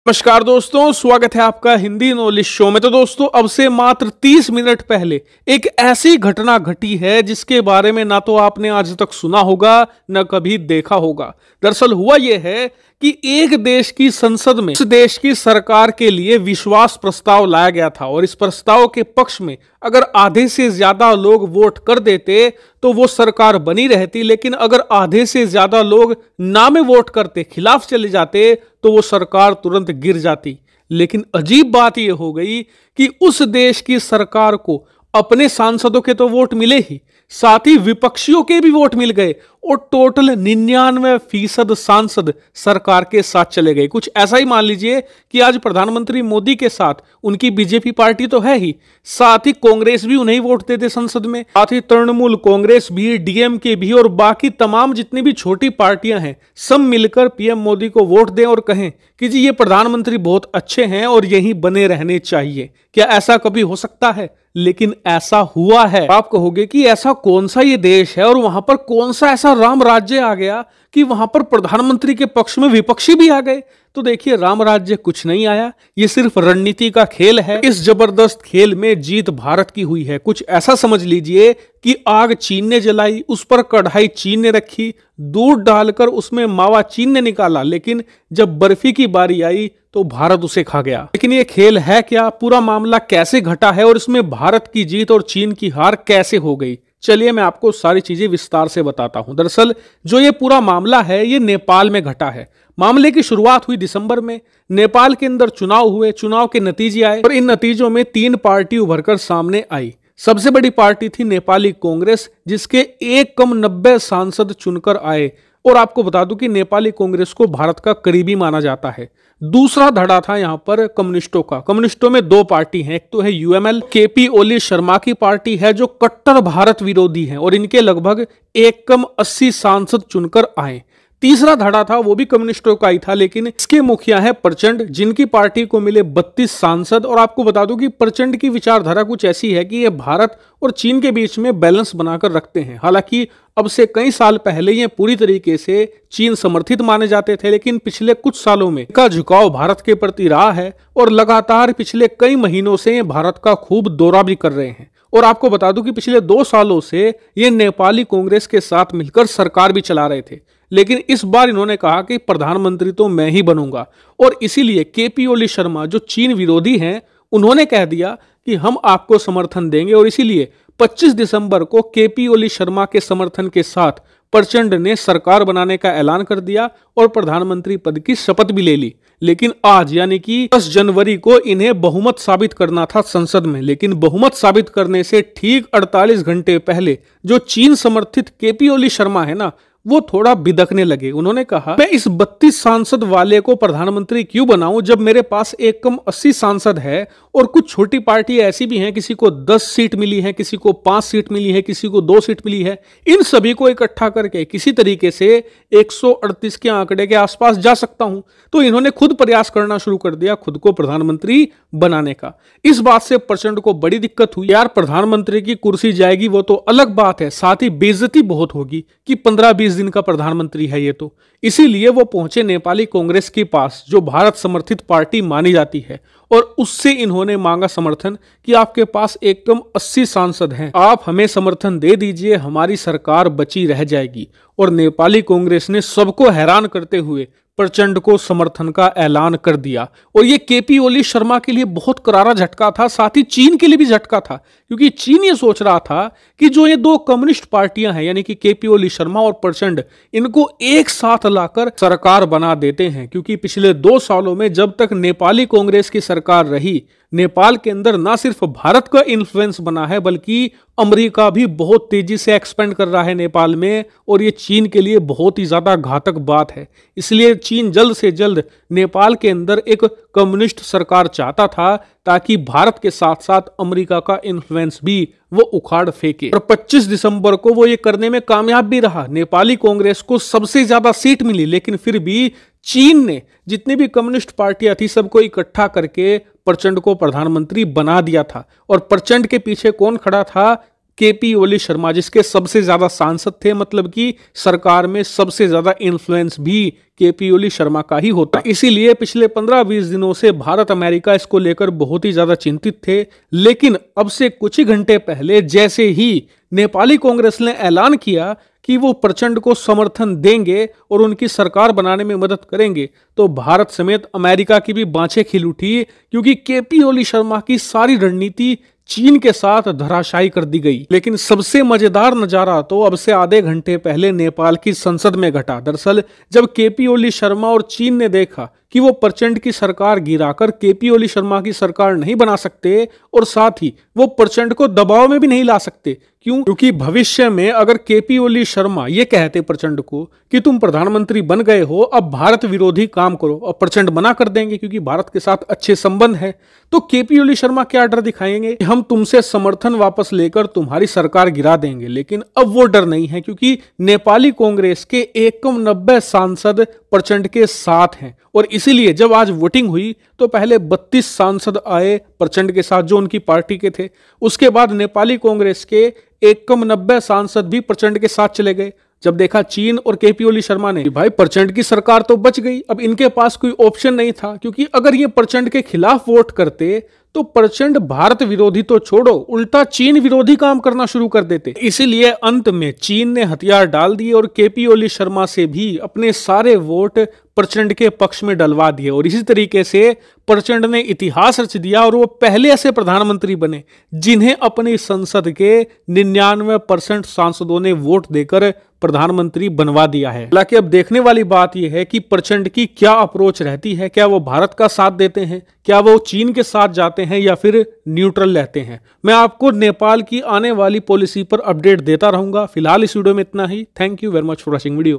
नमस्कार दोस्तों, स्वागत है आपका हिंदी नॉलेज शो में। तो दोस्तों, अब से मात्र 30 मिनट पहले एक ऐसी घटना घटी है जिसके बारे में ना तो आपने आज तक सुना होगा न कभी देखा होगा। दरअसल हुआ यह है कि एक देश की संसद में उस देश की सरकार के लिए विश्वास प्रस्ताव लाया गया था और इस प्रस्ताव के पक्ष में अगर आधे से ज्यादा लोग वोट कर देते तो वो सरकार बनी रहती, लेकिन अगर आधे से ज्यादा लोग ना में वोट करते, खिलाफ चले जाते, तो वो सरकार तुरंत गिर जाती। लेकिन अजीब बात यह हो गई कि उस देश की सरकार को अपने सांसदों के तो वोट मिले ही, साथ ही विपक्षियों के भी वोट मिल गए और टोटल 99% सांसद सरकार के साथ चले गए। कुछ ऐसा ही मान लीजिए कि आज प्रधानमंत्री मोदी के साथ उनकी बीजेपी पार्टी तो है ही, साथ ही कांग्रेस भी उन्हें वोट देते संसद में, साथ ही तृणमूल कांग्रेस भी, डीएमके भी और बाकी तमाम जितनी भी छोटी पार्टियां हैं सब मिलकर पीएम मोदी को वोट दें और कहें कि जी ये प्रधानमंत्री बहुत अच्छे हैं और यहीं बने रहने चाहिए। क्या ऐसा कभी हो सकता है? लेकिन ऐसा हुआ है। आप कहोगे कि ऐसा कौन सा ये देश है और वहां पर कौन सा ऐसा राम राज्य आ गया कि वहां पर प्रधानमंत्री के पक्ष में विपक्षी भी आ गए। तो देखिए, राम राज्य कुछ नहीं आया, ये सिर्फ रणनीति का खेल है। इस जबरदस्त खेल में जीत भारत की हुई है। कुछ ऐसा समझ लीजिए कि आग चीन ने जलाई, उस पर कढ़ाई चीन ने रखी, दूध डालकर उसमें मावा चीन ने निकाला, लेकिन जब बर्फी की बारी आई तो भारत उसे खा गया। लेकिन ये खेल है क्या? पूरा मामला कैसे घटा है और इसमें भारत की जीत और चीन की हार कैसे हो गई? चलिए मैं आपको सारी चीजें विस्तार से बताता हूं। दरअसल जो ये पूरा मामला है ये नेपाल में घटा है। मामले की शुरुआत हुई दिसंबर में। नेपाल के अंदर चुनाव हुए, चुनाव के नतीजे आए और इन नतीजों में 3 पार्टी उभरकर सामने आई। सबसे बड़ी पार्टी थी नेपाली कांग्रेस, जिसके 1 सांसद चुनकर आए। और आपको बता दूं कि नेपाली कांग्रेस को भारत का करीबी माना जाता है। दूसरा धड़ा था यहां पर कम्युनिस्टों का। कम्युनिस्टों में 2 पार्टी हैं, एक तो है यूएमएल, केपी ओली शर्मा की पार्टी है जो कट्टर भारत विरोधी है और इनके लगभग 80 सांसद चुनकर आए। तीसरा धड़ा था, वो भी कम्युनिस्टों का ही था, लेकिन इसके मुखिया है प्रचंड, जिनकी पार्टी को मिले 32 सांसद। और आपको बता दूं कि प्रचंड की विचारधारा कुछ ऐसी है कि ये भारत और चीन के बीच में बैलेंस बनाकर रखते हैं। हालांकि अब से कई साल पहले ये पूरी तरीके से चीन समर्थित माने जाते थे, लेकिन पिछले कुछ सालों में इनका झुकाव भारत के प्रति रहा है और लगातार पिछले कई महीनों से ये भारत का खूब दौरा भी कर रहे हैं। और आपको बता दूं कि पिछले 2 सालों से ये नेपाली कांग्रेस के साथ मिलकर सरकार भी चला रहे थे, लेकिन इस बार इन्होंने कहा कि प्रधानमंत्री तो मैं ही बनूंगा। और इसीलिए केपी ओली शर्मा जो चीन विरोधी हैं, उन्होंने कह दिया कि हम आपको समर्थन देंगे। और इसीलिए 25 दिसंबर को केपी ओली शर्मा के समर्थन के साथ प्रचंड ने सरकार बनाने का ऐलान कर दिया और प्रधानमंत्री पद की शपथ भी ले ली। लेकिन आज यानी कि 10 जनवरी को इन्हें बहुमत साबित करना था संसद में। लेकिन बहुमत साबित करने से ठीक 48 घंटे पहले जो चीन समर्थित केपी ओली शर्मा है ना, वो थोड़ा बिदकने लगे। उन्होंने कहा, मैं इस 32 सांसद वाले को प्रधानमंत्री क्यों बनाऊं जब मेरे पास 80 सांसद है और कुछ छोटी पार्टी ऐसी भी हैं, किसी को 10 सीट मिली है, किसी को 5 सीट मिली है, किसी को 2 सीट मिली है। इन सभी को इकट्ठा करके किसी तरीके से 138 के आंकड़े के आसपास जा सकता हूं। तो इन्होंने खुद प्रयास करना शुरू कर दिया खुद को प्रधानमंत्री बनाने का। इस बात से प्रचंड को बड़ी दिक्कत हुई। यार, प्रधानमंत्री की कुर्सी जाएगी वो तो अलग बात है, साथ ही बेइज्जती बहुत होगी कि 15-20 दिन का प्रधानमंत्री है ये तो। इसीलिए वो पहुंचे नेपाली कांग्रेस के पास, जो भारत समर्थित पार्टी मानी जाती है, और उससे इन्होंने मांगा समर्थन कि आपके पास 80 सांसद हैं, आप हमें समर्थन दे दीजिए, हमारी सरकार बची रह जाएगी। और नेपाली कांग्रेस ने सबको हैरान करते हुए प्रचंड को समर्थन का ऐलान कर दिया। और ये केपी ओली शर्मा के लिए बहुत करारा झटका था, साथ ही चीन के लिए भी झटका था, क्योंकि चीन ये सोच रहा था कि जो ये 2 कम्युनिस्ट पार्टियां हैं यानी कि केपी ओली शर्मा और प्रचंड, इनको एक साथ लाकर सरकार बना देते हैं। क्योंकि पिछले 2 सालों में जब तक नेपाली कांग्रेस की सरकार रही, नेपाल के अंदर ना सिर्फ भारत का इन्फ्लुएंस बना है बल्कि अमेरिका भी बहुत तेजी से एक्सपेंड कर रहा है नेपाल में। और ये चीन के लिए बहुत ही ज्यादा घातक बात है। इसलिए चीन जल्द से जल्द नेपाल के अंदर एक कम्युनिस्ट सरकार चाहता था, ताकि भारत के साथ साथ अमेरिका का इन्फ्लुएंस भी वो उखाड़ फेंके। और 25 दिसंबर को वो ये करने में कामयाब भी रहा। नेपाली कांग्रेस को सबसे ज्यादा सीट मिली, लेकिन फिर भी चीन ने जितनी भी कम्युनिस्ट पार्टियां थी सबको इकट्ठा करके प्रचंड को प्रधानमंत्री बना दिया था। और प्रचंड के पीछे कौन खड़ा था? केपी ओली शर्मा, जिसके सबसे ज्यादा सांसद थे, मतलब कि सरकार में सबसे ज्यादा इन्फ्लुएंस भी केपी ओली शर्मा का ही होता। इसीलिए पिछले 15-20 दिनों से भारत अमेरिका इसको लेकर बहुत ही ज्यादा चिंतित थे। लेकिन अब से कुछ ही घंटे पहले जैसे ही नेपाली कांग्रेस ने ऐलान किया कि वो प्रचंड को समर्थन देंगे और उनकी सरकार बनाने में मदद करेंगे, तो भारत समेत अमेरिका की भी बाँछें खिल उठी, क्योंकि केपी ओली शर्मा की सारी रणनीति चीन के साथ धराशायी कर दी गई। लेकिन सबसे मजेदार नजारा तो अब से आधे घंटे पहले नेपाल की संसद में घटा। दरअसल जब केपी ओली शर्मा और चीन ने देखा कि वो प्रचंड की सरकार गिराकर केपी ओली शर्मा की सरकार नहीं बना सकते और साथ ही वो प्रचंड को दबाव में भी नहीं ला सकते, क्यों? क्योंकि भविष्य में अगर केपी ओली शर्मा ये कहते प्रचंड को कि तुम प्रधानमंत्री बन गए हो, अब भारत विरोधी काम करो, और प्रचंड मना कर देंगे क्योंकि भारत के साथ अच्छे संबंध है, तो केपी ओली शर्मा क्या डर दिखाएंगे कि हम तुमसे समर्थन वापस लेकर तुम्हारी सरकार गिरा देंगे। लेकिन अब वो डर नहीं है, क्योंकि नेपाली कांग्रेस के एकम 90 सांसद प्रचंड के साथ हैं। और इसीलिए जब आज वोटिंग हुई तो पहले 32 सांसद आए प्रचंड के साथ जो उनकी पार्टी के थे, उसके बाद नेपाली कांग्रेस के एकम 90 सांसद भी प्रचंड के साथ चले गए। जब देखा चीन और केपी ओली शर्मा ने, भाई प्रचंड की सरकार तो बच गई, अब इनके पास कोई ऑप्शन नहीं था, क्योंकि अगर ये प्रचंड के खिलाफ वोट करते तो प्रचंड भारत विरोधी तो छोड़ो, उल्टा चीन विरोधी काम करना शुरू कर देते। इसीलिए अंत में चीन ने हथियार डाल दिए और केपी ओली शर्मा से भी अपने सारे वोट प्रचंड के पक्ष में डलवा दिए, और इसी तरीके से प्रचंड ने इतिहास रच दिया और वो पहले ऐसे प्रधानमंत्री बने जिन्हें अपनी संसद के 99% सांसदों ने वोट देकर प्रधानमंत्री बनवा दिया है। हालांकि अब देखने वाली बात यह है कि प्रचंड की क्या अप्रोच रहती है, क्या वो भारत का साथ देते हैं, क्या वो चीन के साथ जाते हैं या फिर न्यूट्रल रहते हैं। मैं आपको नेपाल की आने वाली पॉलिसी पर अपडेट देता रहूंगा। फिलहाल इस वीडियो में इतना ही। Thank you very much for watching video.